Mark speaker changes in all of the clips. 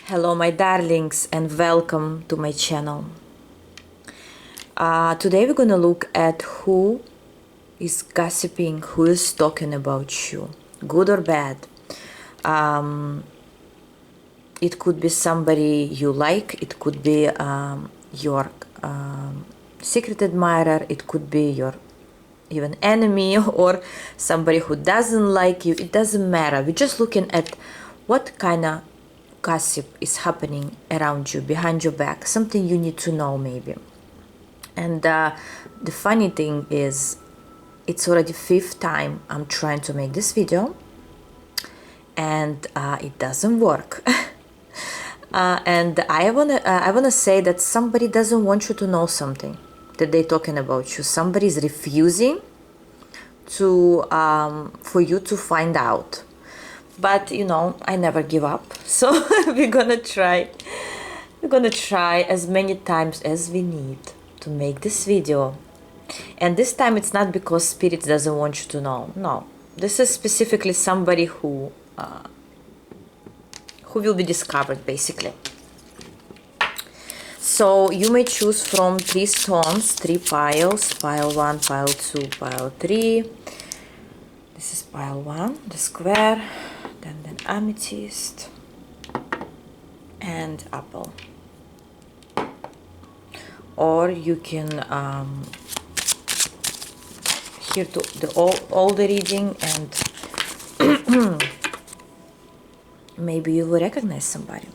Speaker 1: Hello my darlings and welcome to my channel. Today we're gonna look at who is gossiping, who is talking about you, good or bad. It could be somebody you like, it could be your secret admirer, it could be your even enemy or somebody who doesn't like you. It doesn't matter. We're just looking at what kind of gossip is happening around you, behind your back, something you need to know maybe. And the funny thing is, it's already 5th time I'm trying to make this video and it doesn't work. And I wanna say that somebody doesn't want you to know something that they're talking about you. Somebody is refusing to for you to find out. But you know, I never give up. So we're gonna try as many times as we need to make this video. And this time it's not because Spirit doesn't want you to know. No, this is specifically somebody who will be discovered basically. So you may choose from 3 stones, 3 piles, pile 1, pile 2, pile 3. This is pile 1, the square, then amethyst and apple. Or you can hear all the reading and maybe you will recognize somebody.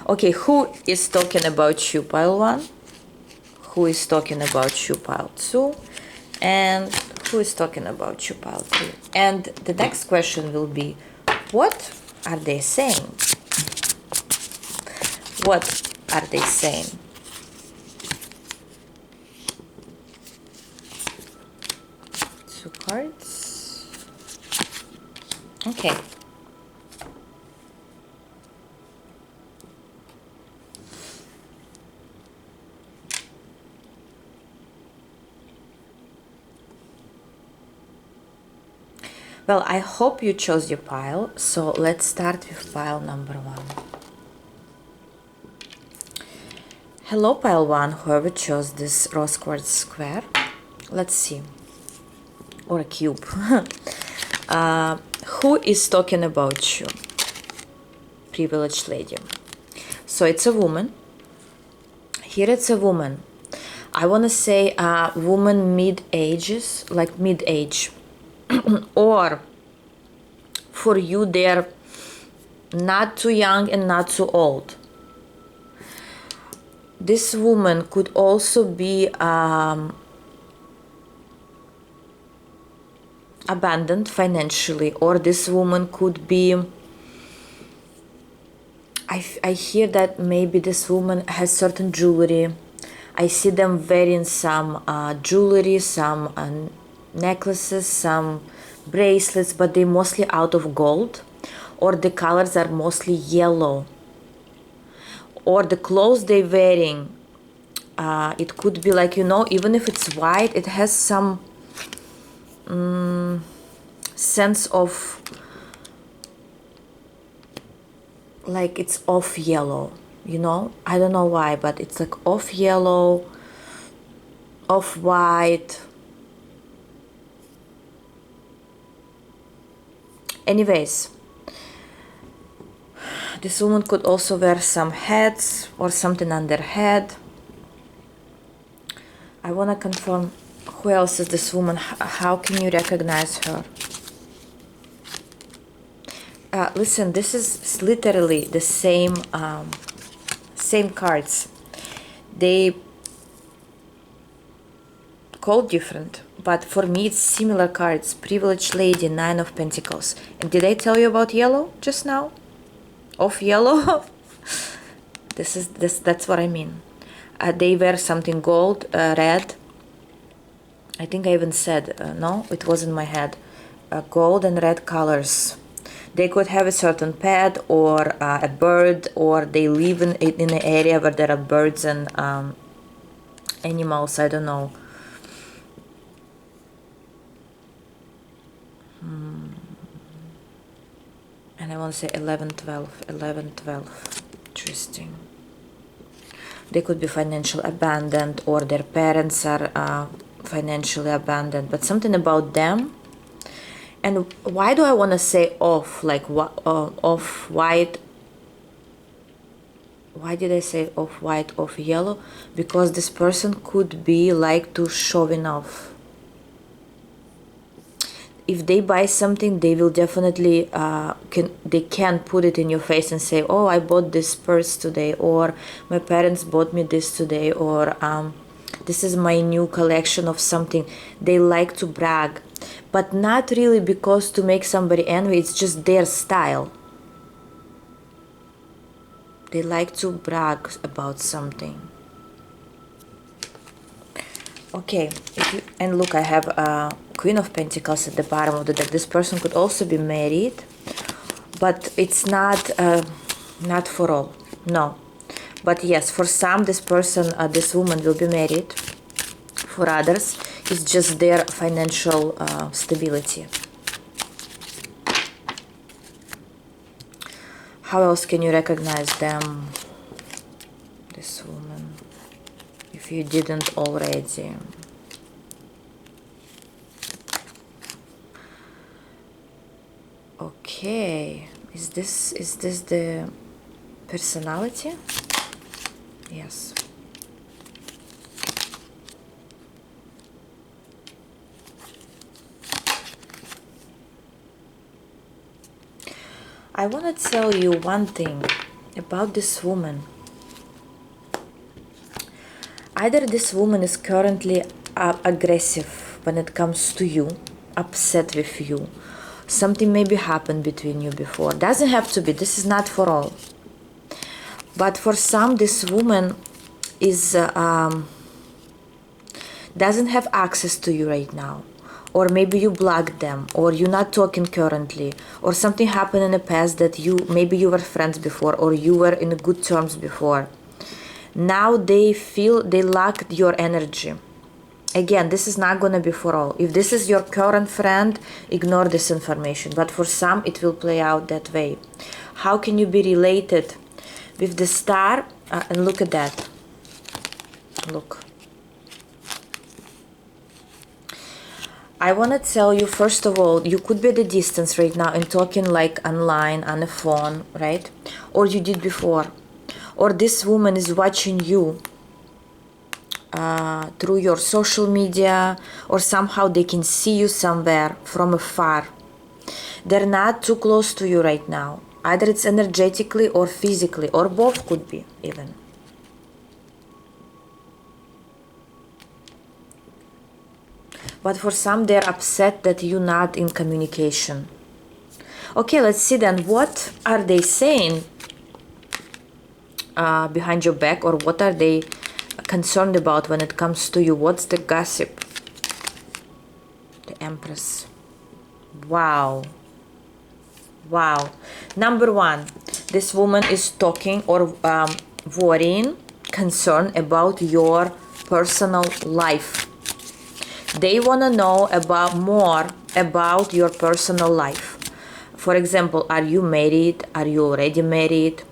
Speaker 1: Okay, who is talking about you, pile 1? Who is talking about you, pile 2? And who is talking about you, pile 3? And the next question will be, what are they saying? What are they saying? Two cards. Okay. Well, I hope you chose your pile, so let's start with pile number 1. Hello, pile 1, whoever chose this rose quartz square. Let's see. Or a cube. Who is talking about you? Privileged lady. So it's a woman. Here it's a woman. I want to say a woman mid-ages, like mid-age. Or for you they're not too young and not too old. This woman could also be abandoned financially, or this woman could be, I hear that maybe this woman has certain jewelry. I see them wearing some jewelry, some necklaces, some bracelets, but they're mostly out of gold, or the colors are mostly yellow, or the clothes they're wearing, it could be like, you know, even if it's white, it has some sense of like it's off yellow, you know. I don't know why, but it's like off yellow, off white. Anyways, this woman could also wear some hats or something on their head. I want to confirm who else is this woman. How can you recognize her? Listen, this is literally the same same cards. They called different, but for me it's similar cards. Privileged lady, 9 of Pentacles. And did I tell you about yellow just now? Off yellow. That's what I mean. They wear something gold, red. I think I even said no, it was in my head. Gold and red colors. They could have a certain pet or a bird, or they live in an area where there are birds and animals. I don't know. And I want to say 11, 12, 11, 12. Interesting. They could be financially abandoned, or their parents are financially abandoned, but something about them. And why do I want to say off, like off-white? Why did I say off-white, off-yellow? Because this person could be like to showing off. If they buy something, they will definitely can put it in your face and say, oh, I bought this purse today, or my parents bought me this today, or this is my new collection of something. They like to brag, but not really because to make somebody envy. It's just their style. They like to brag about something. Okay, and look, I have Queen of Pentacles at the bottom of the deck. This person could also be married, but it's not for all. No, but yes, for some, this person, this woman will be married. For others, it's just their financial stability. How else can you recognize them? This woman, if you didn't already. Okay, is this the personality? Yes. I want to tell you one thing about this woman. Either this woman is currently aggressive when it comes to you, upset with you. Something maybe happened between you before. Doesn't have to be. This is not for all. But for some, this woman is doesn't have access to you right now. Or maybe you blocked them, or you're not talking currently, or something happened in the past that maybe you were friends before, or you were in good terms before. Now they feel they lack your energy. Again, this is not going to be for all. If this is your current friend, ignore this information. But for some, it will play out that way. How can you be related with the star? And look at that. Look. I want to tell you, first of all, you could be at a distance right now and talking like online, on the phone, right? Or you did before. Or this woman is watching you through your social media, or somehow they can see you somewhere from afar. They're not too close to you right now. Either it's energetically or physically, or both could be even. But for some, they're upset that you're not in communication. Okay, let's see then. What are they saying behind your back, or what are they concerned about when it comes to you? What's the gossip? The Empress. Wow. Wow. Number one, this woman is talking or worrying, concerned about your personal life. They want to know more about your personal life. For example, are you married? Are you already married?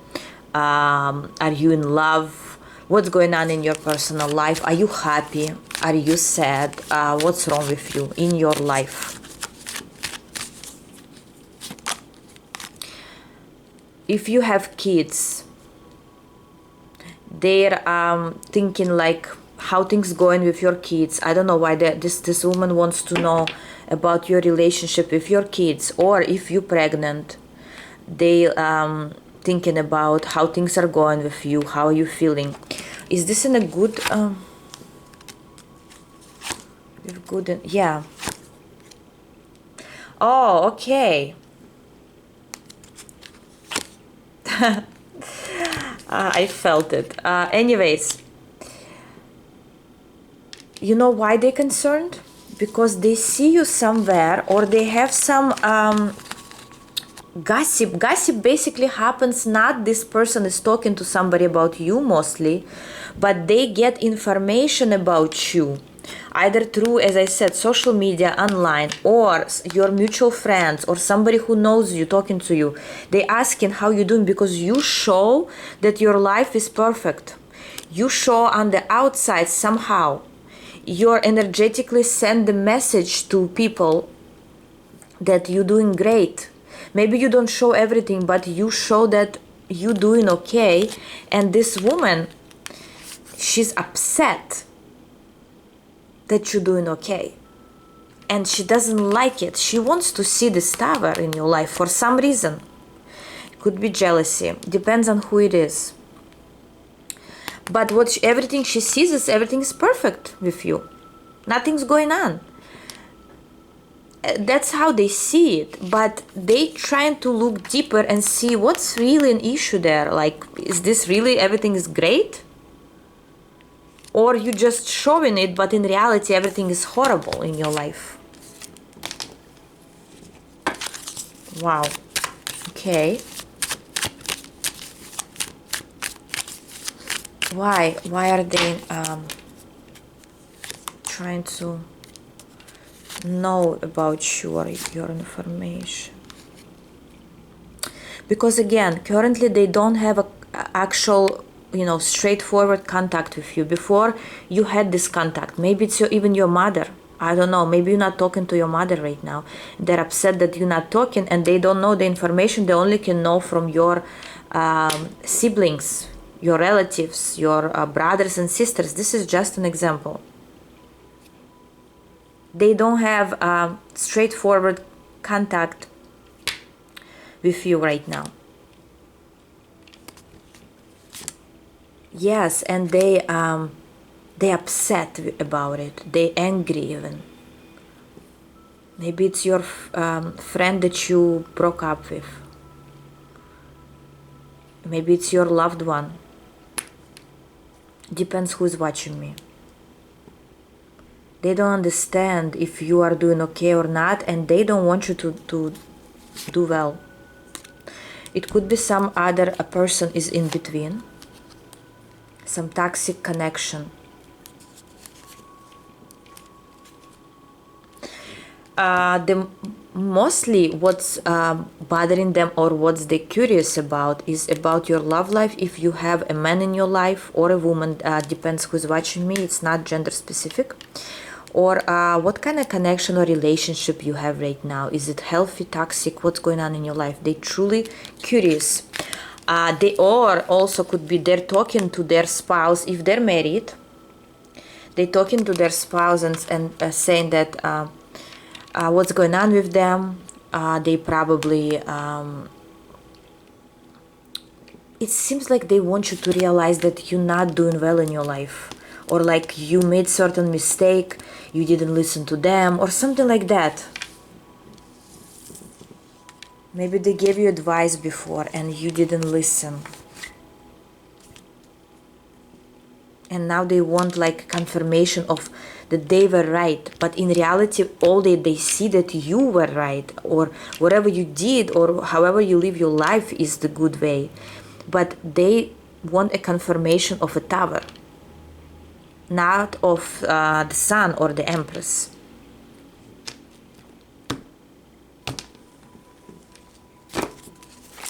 Speaker 1: Are you in love? What's going on in your personal life? Are you happy? Are you sad? What's wrong with you in your life? If you have kids, they're thinking like, how things going with your kids. I don't know why this woman wants to know about your relationship with your kids. Or if you're pregnant, they thinking about how things are going with you, how are you feeling. Is this in a good yeah. Oh, okay. I felt it. Anyways, you know why they're concerned? Because they see you somewhere, or they have some gossip. Gossip basically happens, not this person is talking to somebody about you mostly, but they get information about you either through, as I said, social media, online, or your mutual friends, or somebody who knows you talking to you. They asking how you doing because you show that your life is perfect. You show on the outside somehow. You're energetically send the message to people that you're doing great. Maybe you don't show everything, but you show that you're doing okay. And this woman, she's upset that you're doing okay. And she doesn't like it. She wants to see this tower in your life for some reason. It could be jealousy. Depends on who it is. But everything she sees is everything is perfect with you. Nothing's going on. That's how they see it, but they trying to look deeper and see what's really an issue there. Like, is this really everything is great? Or you just showing it, but in reality everything is horrible in your life. Wow. Okay. Why are they trying to know about your information? Because again, currently they don't have a actual, straightforward contact with you. Before you had this contact, maybe it's even your mother. I don't know, maybe you're not talking to your mother right now. They're upset that you're not talking, and they don't know the information. They only can know from your siblings, your relatives, your brothers and sisters. This is just an example. They don't have straightforward contact with you right now. Yes, and they upset about it. They angry even. Maybe it's your friend that you broke up with. Maybe it's your loved one. Depends who's watching me. They don't understand if you are doing okay or not, and they don't want you to do well. It could be some other person is in between. Some toxic connection. Mostly what's bothering them or what's they curious about is about your love life. If you have a man in your life or a woman, depends who's watching me, it's not gender specific. Or what kind of connection or relationship you have right now. Is it healthy, toxic, what's going on in your life? They truly curious. They or also could be they're talking to their spouse if they're married. They're talking to their spouse and saying that what's going on with them. They probably it seems like they want you to realize that you're not doing well in your life, or like you made certain mistake, you didn't listen to them, or something like that. Maybe they gave you advice before and you didn't listen, and now they want like confirmation of that they were right. But in reality, all they see that you were right, or whatever you did or however you live your life is the good way. But they want a confirmation of a tower, not of the sun or the empress.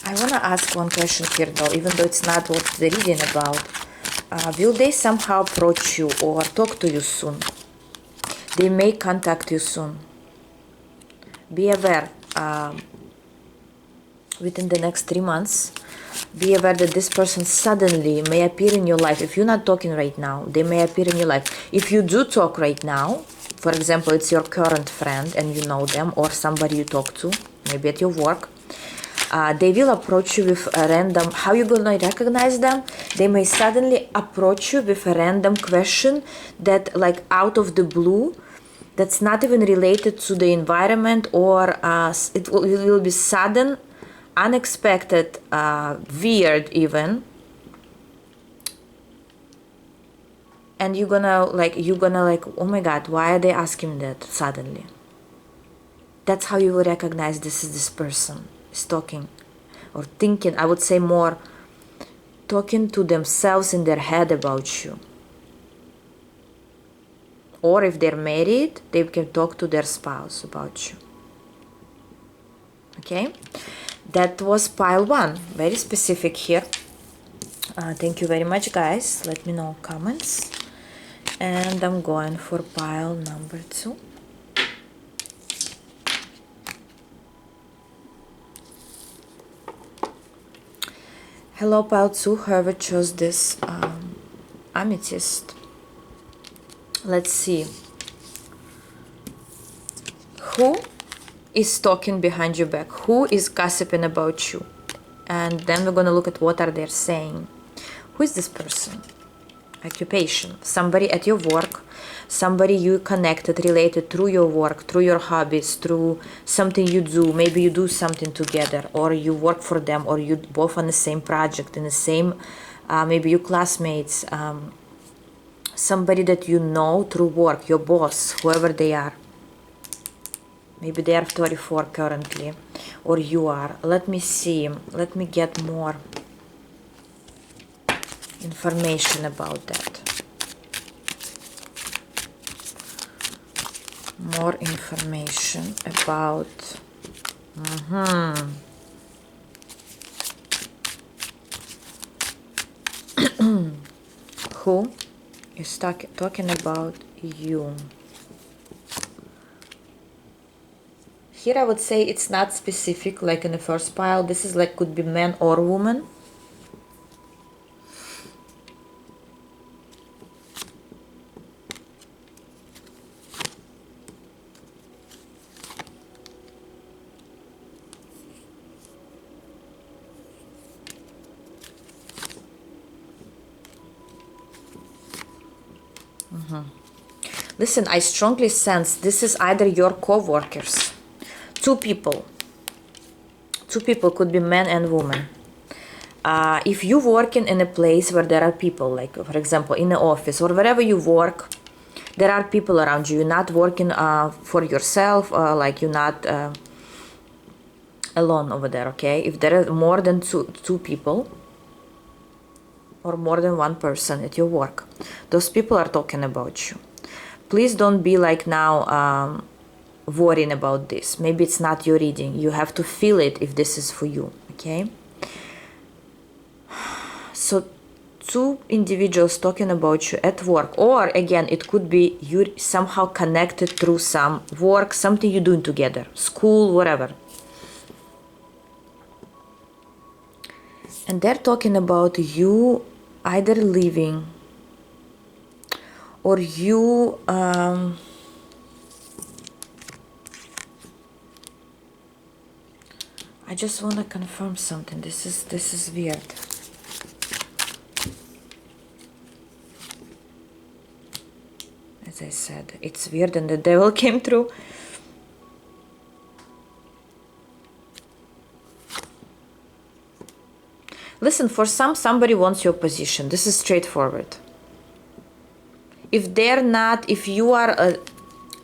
Speaker 1: I want to ask one question here though, even though it's not what they're reading about. Will they somehow approach you or talk to you soon? They may contact you soon. Be aware, within the next 3 months, be aware that this person suddenly may appear in your life. If you're not talking right now, they may appear in your life. If you do talk right now, for example, it's your current friend and you know them, or somebody you talk to, maybe at your work, they will approach you with a random, how you gonna recognize them? They may suddenly approach you with a random question that like out of the blue, that's not even related to the environment, or it will be sudden, unexpected, weird even. And you're gonna like, oh my God, why are they asking that suddenly? That's how you will recognize this person is talking or thinking, I would say more talking to themselves in their head about you. Or if they're married, they can talk to their spouse about you. Okay, that was pile 1. Very specific here. Thank you very much, guys. Let me know comments. And I'm going for pile number 2. Hello, pile 2. Whoever chose this amethyst. Let's see. Who is talking behind your back? Who is gossiping about you? And then we're going to look at what are they saying. Who is this person? Occupation. Somebody at your work. Somebody you connected, related through your work, through your hobbies, through something you do. Maybe you do something together, or you work for them, or you both on the same project, in the same, maybe you classmates. Somebody that you know through work, your boss, whoever they are. Maybe they are 34 currently, or you are. Let me see. Let me get more information about that. More information about... Who is talking about you? Here I would say it's not specific like in the first pile. This is like could be man or woman. Listen, I strongly sense this is either your co-workers. Two people could be man and woman. If you're working in a place where there are people, like for example in the office or wherever you work, there are people around you. You're not working for yourself, like you're not alone over there. Okay, if there are more than two people or more than one person at your work, those people are talking about you. Please don't be like now worrying about this. Maybe it's not your reading. You have to feel it if this is for you. Okay, so two individuals talking about you at work, or again it could be you somehow connected through some work, something you're doing together, school, whatever. And they're talking about you either leaving or you I just want to confirm something. This is weird. As I said, it's weird and the devil came through. Listen, for somebody wants your position. This is straightforward. If they're not, if you are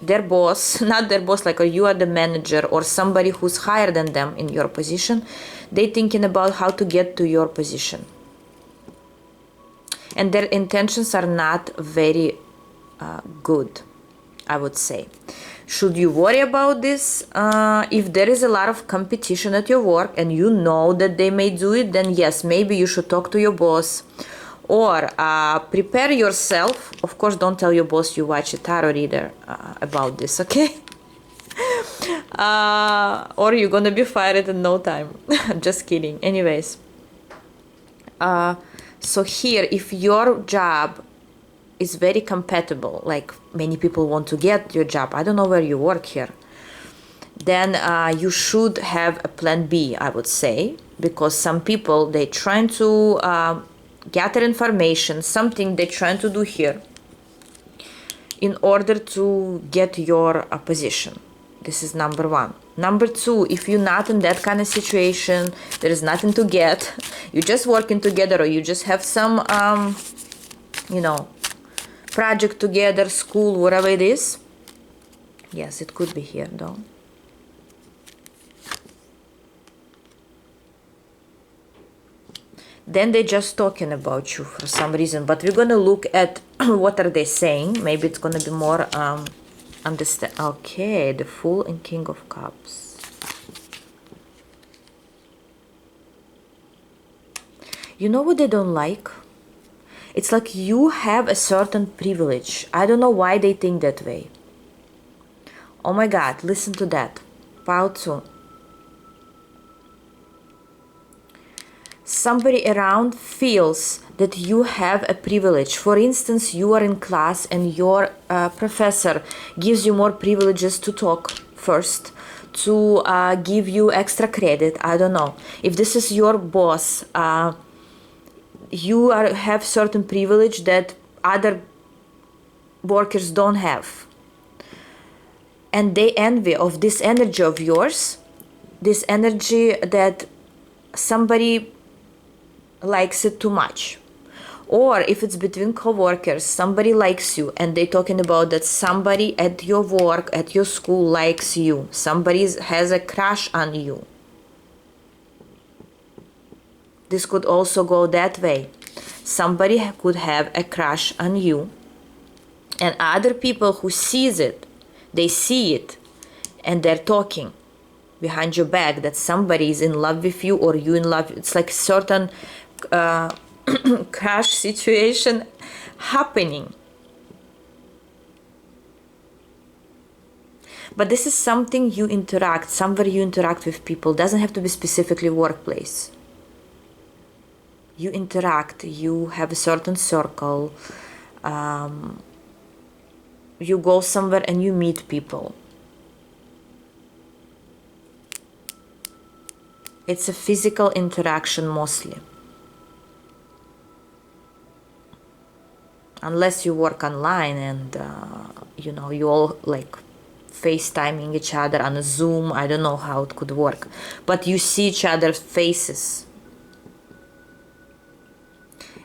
Speaker 1: their boss, not their boss, like you are the manager or somebody who's higher than them in your position, they're thinking about how to get to your position. And their intentions are not very good, I would say. Should you worry about this? If there is a lot of competition at your work and you know that they may do it, then yes, maybe you should talk to your boss. Or prepare yourself. Of course, don't tell your boss you watch a tarot reader about this, okay? Or you're gonna be fired in no time. Just kidding. Anyways. So here, if your job is very compatible, like many people want to get your job, I don't know where you work here, then you should have a plan B, I would say. Because some people, they're trying to... gather information, something they're trying to do here in order to get your position. This is number one. Number two, if you're not in that kind of situation, there is nothing to get, you're just working together, or you just have some, you know, project together, school, whatever it is. Yes, it could be here though. then they're just talking about you for some reason. But we're gonna look at what are they saying. Maybe it's gonna be more understand. Okay, the Fool and King of Cups. You know what they don't like? It's like you have a certain privilege. I don't know why they think that way. Oh my God, listen to that. Pile 2. Somebody around feels that you have a privilege. For instance, you are in class and your professor gives you more privileges to talk first, to give you extra credit. I don't know. If this is your boss, you have certain privilege that other workers don't have. And they envy of this energy of yours, this energy that somebody likes it too much. Or if it's between co-workers, somebody likes you and they're talking about that somebody at your work, at your school likes you. Somebody has a crush on you. This could also go that way. Somebody could have a crush on you, and other people who sees it, they see it, and they're talking behind your back that somebody is in love with you or you in love. It's like certain crush situation happening. But this is something you interact, somewhere you interact with people. It doesn't have to be specifically workplace. You interact, you have a certain circle, you go somewhere and you meet people. It's a physical interaction mostly. Unless you work online and, you know, you all like FaceTiming each other on a Zoom. I don't know how it could work. But you see each other's faces.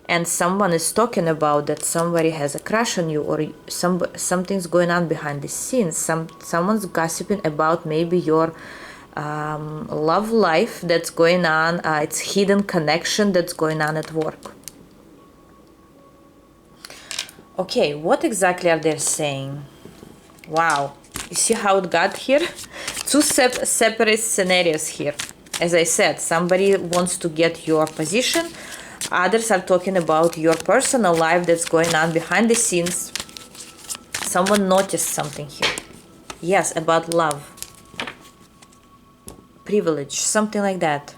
Speaker 1: And someone is talking about that somebody has a crush on you, or something's going on behind the scenes. Someone's gossiping about maybe your love life that's going on. It's hidden connection that's going on at work. Okay, what exactly are they saying? Wow, you see how it got here? Two separate scenarios here. As I said, somebody wants to get your position. Others are talking about your personal life that's going on behind the scenes. Someone noticed something here. Yes, about love. Privilege, something like that.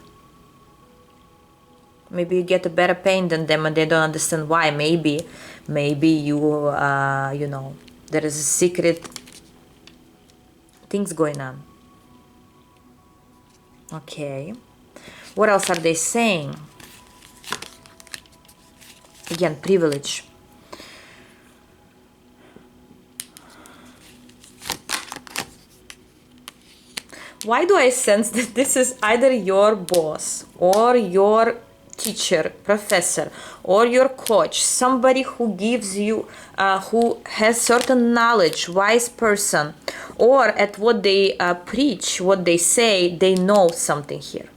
Speaker 1: Maybe you get a better pay than them and they don't understand why. Maybe you, you know, there is a secret things going on. Okay. What else are they saying? Again, privilege. Why do I sense that this is either your boss or your teacher, professor, or your coach, somebody who gives you, who has certain knowledge, wise person, or at what they preach, what they say, they know something here.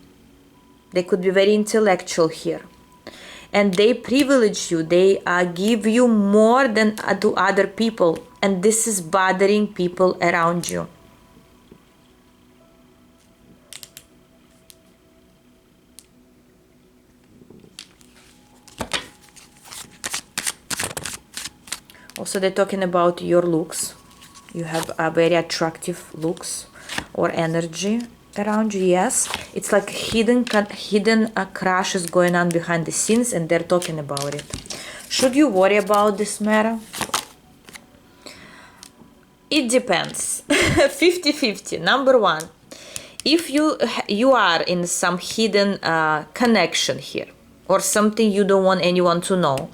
Speaker 1: They could be very intellectual here. And they privilege you, they give you more than to other people, and this is bothering people around you. Also, they're talking about your looks. You have a very attractive looks or energy around you. Yes, it's like hidden crush is going on behind the scenes, and they're talking about it. Should you worry about this matter? It depends. 50-50. Number one, if you are in some hidden connection here, or something you don't want anyone to know,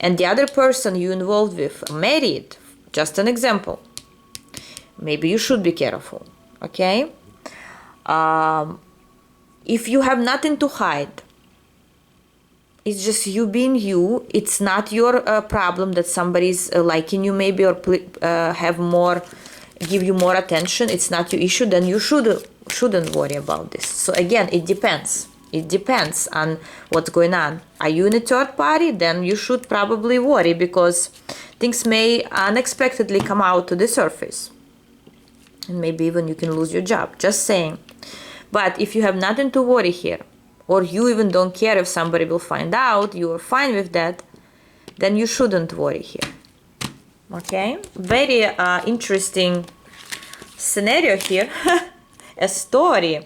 Speaker 1: and the other person you involved with married, just an example, maybe you should be careful. Okay. If you have nothing to hide, it's just you being you, it's not your problem that somebody's liking you maybe, or give you more attention, it's not your issue, then you shouldn't worry about this. So again, it depends on what's going on. Are you in a third party? Then you should probably worry, because things may unexpectedly come out to the surface. And maybe even you can lose your job. Just saying. But if you have nothing to worry here, or you even don't care if somebody will find out, you are fine with that, then you shouldn't worry here. Okay? Very interesting scenario here. A story.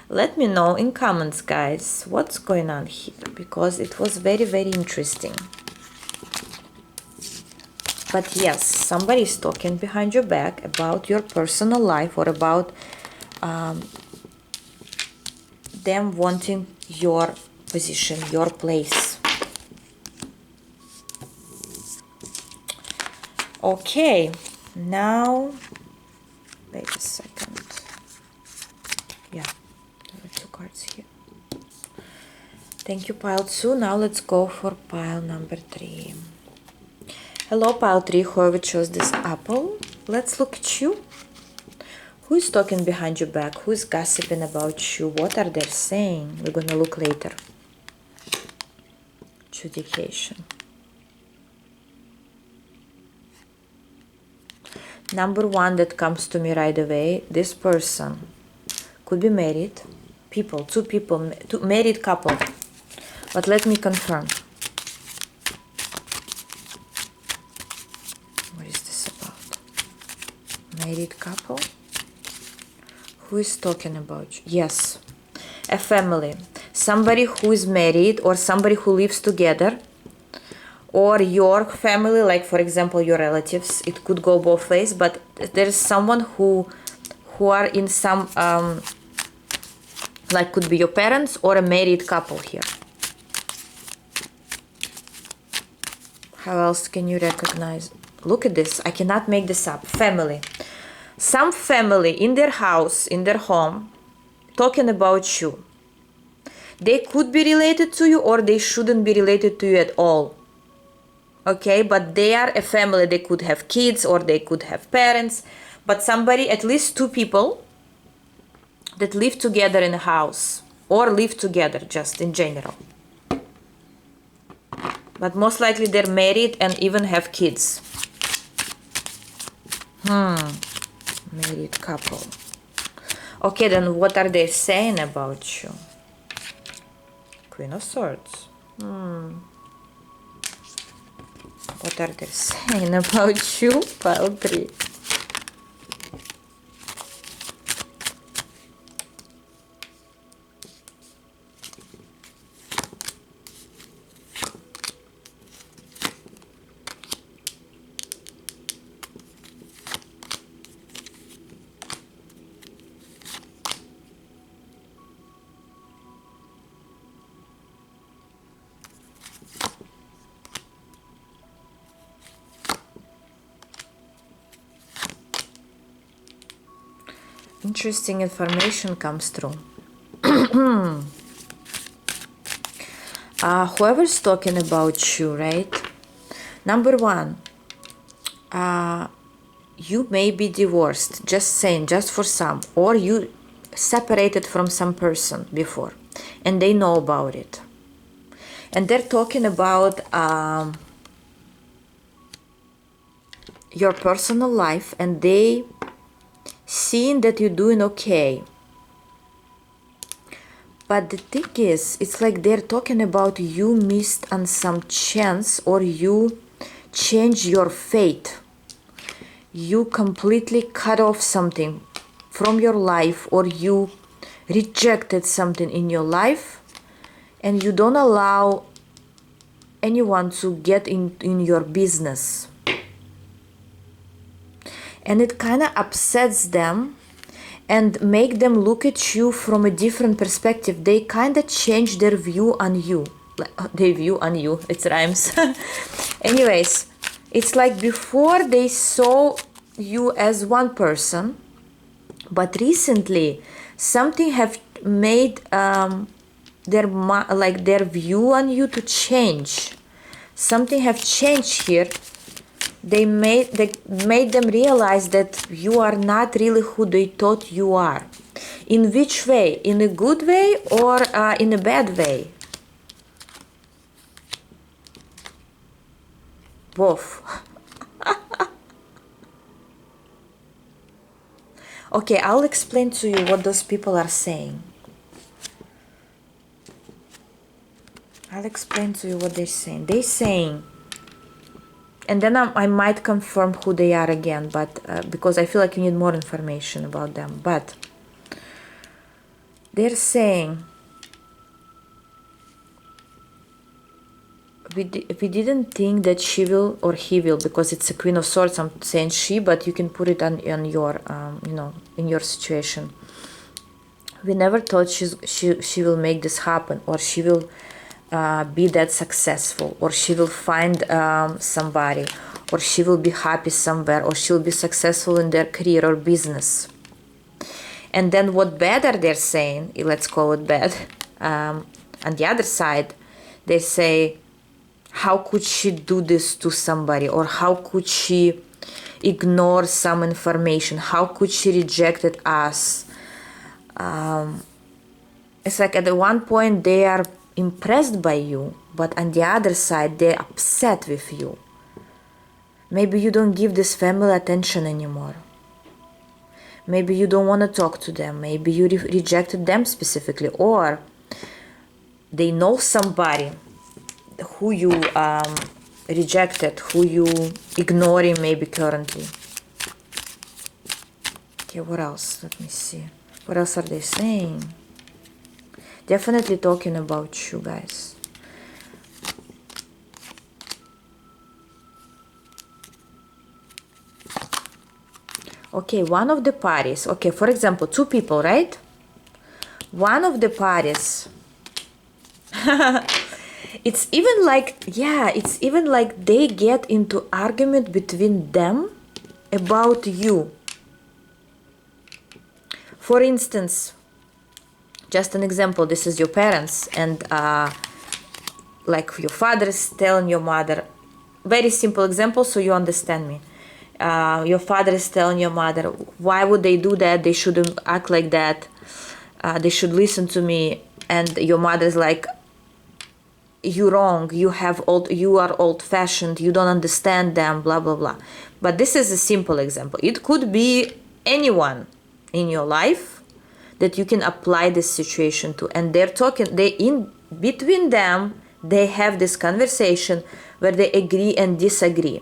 Speaker 1: Let me know in comments, guys, what's going on here, because it was very, very interesting. But yes, somebody is talking behind your back about your personal life, or about them wanting your position, your place. Okay, now, wait a second. Yeah, there are 2 cards here. Thank you, pile 2. Now let's go for pile number 3. Hello, pile 3, whoever chose this apple. Let's look at you. Who is talking behind your back? Who is gossiping about you? What are they saying? We're gonna look later. Adjudication. Number 1 that comes to me right away, this person could be married. People, 2 people, 2 married couple. But let me confirm. What is this about? Married couple? Who is talking about you? Yes, a family. Somebody who is married, or somebody who lives together, or your family, like for example your relatives. It could go both ways, but there's someone who are in some like could be your parents or a married couple here. How else can you recognize? Look at this. I cannot make this up. Family. Some family in their house, in their home, talking about you. They could be related to you, or they shouldn't be related to you at all. Okay, but they are a family. They could have kids, or they could have parents. But somebody, at least 2 people that live together in a house, or live together just in general. But most likely they're married and even have kids. Married couple. Okay, then what are they saying about you? Queen of Swords. What are they saying about you? Pile 3. Interesting information comes through. Whoever's talking about you, right? Number 1, you may be divorced, just saying, just for some, or you separated from some person before, and they know about it. And they're talking about your personal life, and they seeing that you're doing okay. But the thing is, it's like they're talking about you missed on some chance, or you changed your fate. You completely cut off something from your life, or you rejected something in your life, and you don't allow anyone to get in your business. And it kind of upsets them and make them look at you from a different perspective. They kind of change their view on you. Their view on you, it rhymes. Anyways, it's like before they saw you as one person, but recently something have made their view on you to change. Something have changed here. They made them realize that you are not really who they thought you are. In which way? In a good way or in a bad way? Both. Okay, I'll explain to you what those people are saying. I'll explain to you what they're saying. They're saying, and then I might confirm who they are again, but because I feel like you need more information about them. But they're saying, we didn't think that she will, or he will, because it's a Queen of Swords. I'm saying she, but you can put it on your, in your situation. We never thought she will make this happen, or she will be that successful, or she will find somebody, or she will be happy somewhere, or she'll be successful in their career or business. And then what better they're saying, let's call it bad, on the other side, they say, how could she do this to somebody, or how could she ignore some information, how could she rejected us? It's like at the one point they are impressed by you, but on the other side they're upset with you. Maybe you don't give this family attention anymore. Maybe you don't want to talk to them. Maybe you rejected them specifically, or they know somebody who you rejected, who you ignoring maybe currently. Okay, what else? Let me see. What else are they saying? Definitely talking about you guys. Okay, one of the parties. Okay, for example, two people, right? One of the parties. It's even like they get into argument between them about you. For instance, just an example, this is your parents, and like your father is telling your mother, very simple example so you understand me. Your father is telling your mother, why would they do that? They shouldn't act like that. They should listen to me. And your mother is like, you're wrong, you are old-fashioned, you don't understand them, blah blah blah. But this is a simple example. It could be anyone in your life that you can apply this situation to, and in between them they have this conversation where they agree and disagree.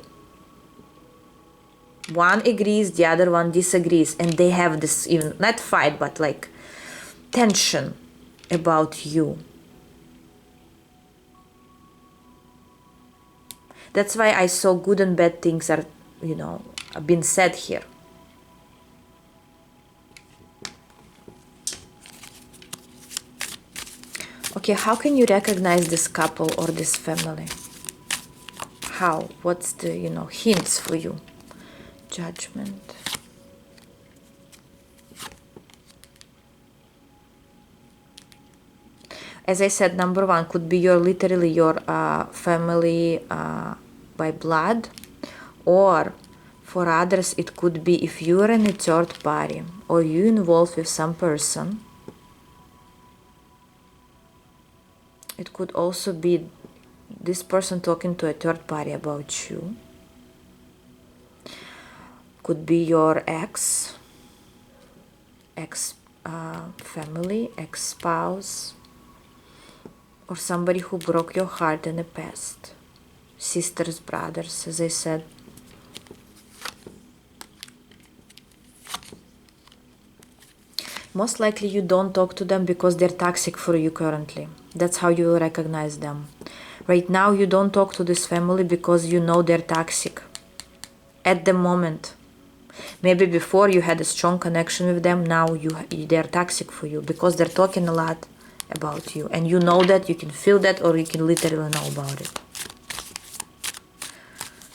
Speaker 1: One agrees, the other one disagrees, and they have this, even not fight, but like tension about you. That's why I saw good and bad things are, been said here. Okay, how can you recognize this couple or this family? How? What's the, hints for you? Judgment. As I said, number one could be literally your family by blood, or for others it could be if you are in a third party or you involved with some person. It could also be this person talking to a third party about you. Could be your ex-family, ex-spouse, or somebody who broke your heart in the past. Sisters, brothers, as I said. Most likely you don't talk to them because they're toxic for you currently. That's how you will recognize them. Right now you don't talk to this family because you know they're toxic. At the moment. Maybe before you had a strong connection with them, now they're toxic for you because they're talking a lot about you. And you know that, you can feel that, or you can literally know about it.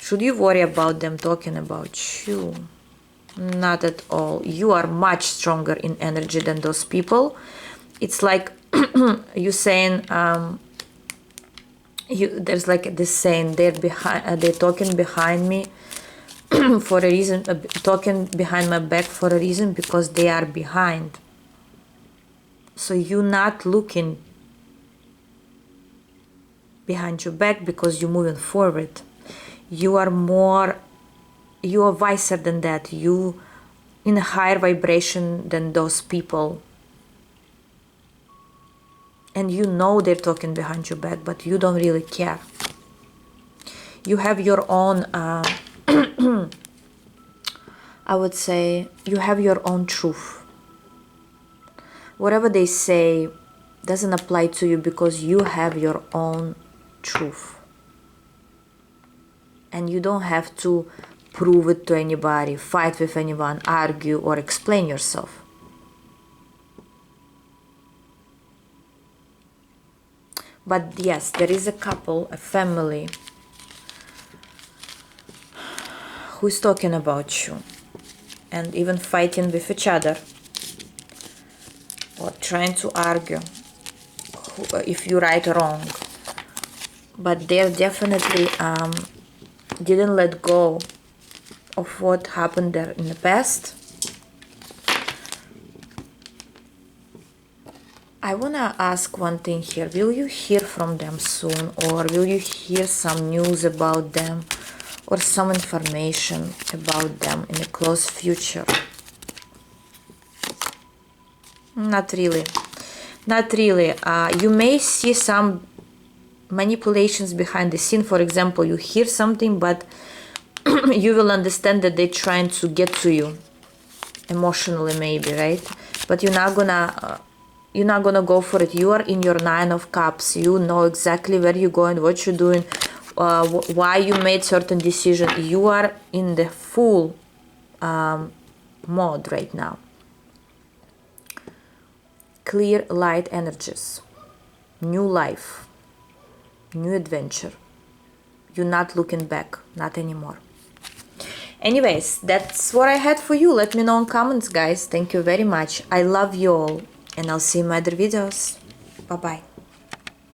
Speaker 1: Should you worry about them talking about you? Not at all. You are much stronger in energy than those people. It's like you saying, there's like this saying, they're talking behind me for a reason, talking behind my back for a reason, because they are behind. So you're not looking behind your back because you're moving forward. You are wiser than that. You in a higher vibration than those people. And you know they're talking behind your back, but you don't really care. You have your own, I would say, you have your own truth. Whatever they say doesn't apply to you because you have your own truth. And you don't have to prove it to anybody, fight with anyone, argue, or explain yourself. But yes, there is a couple, a family, who's talking about you and even fighting with each other or trying to argue if you're right or wrong. But they definitely didn't let go of what happened there in the past. I want to ask one thing here. Will you hear from them soon, or will you hear some news about them or some information about them in the close future? Not really. Not really. You may see some manipulations behind the scene. For example, you hear something, but you will understand that they're trying to get to you emotionally, maybe, right? But you're not gonna go for it. You are in your 9 of Cups. You know exactly where you're going, what you're doing, why you made certain decision. You are in the full mode right now. Clear light energies, new life, new adventure. You're not looking back, not anymore. Anyways, that's what I had for you. Let me know in comments, guys. Thank you very much. I love you all, and I'll see you in my other videos. Bye bye.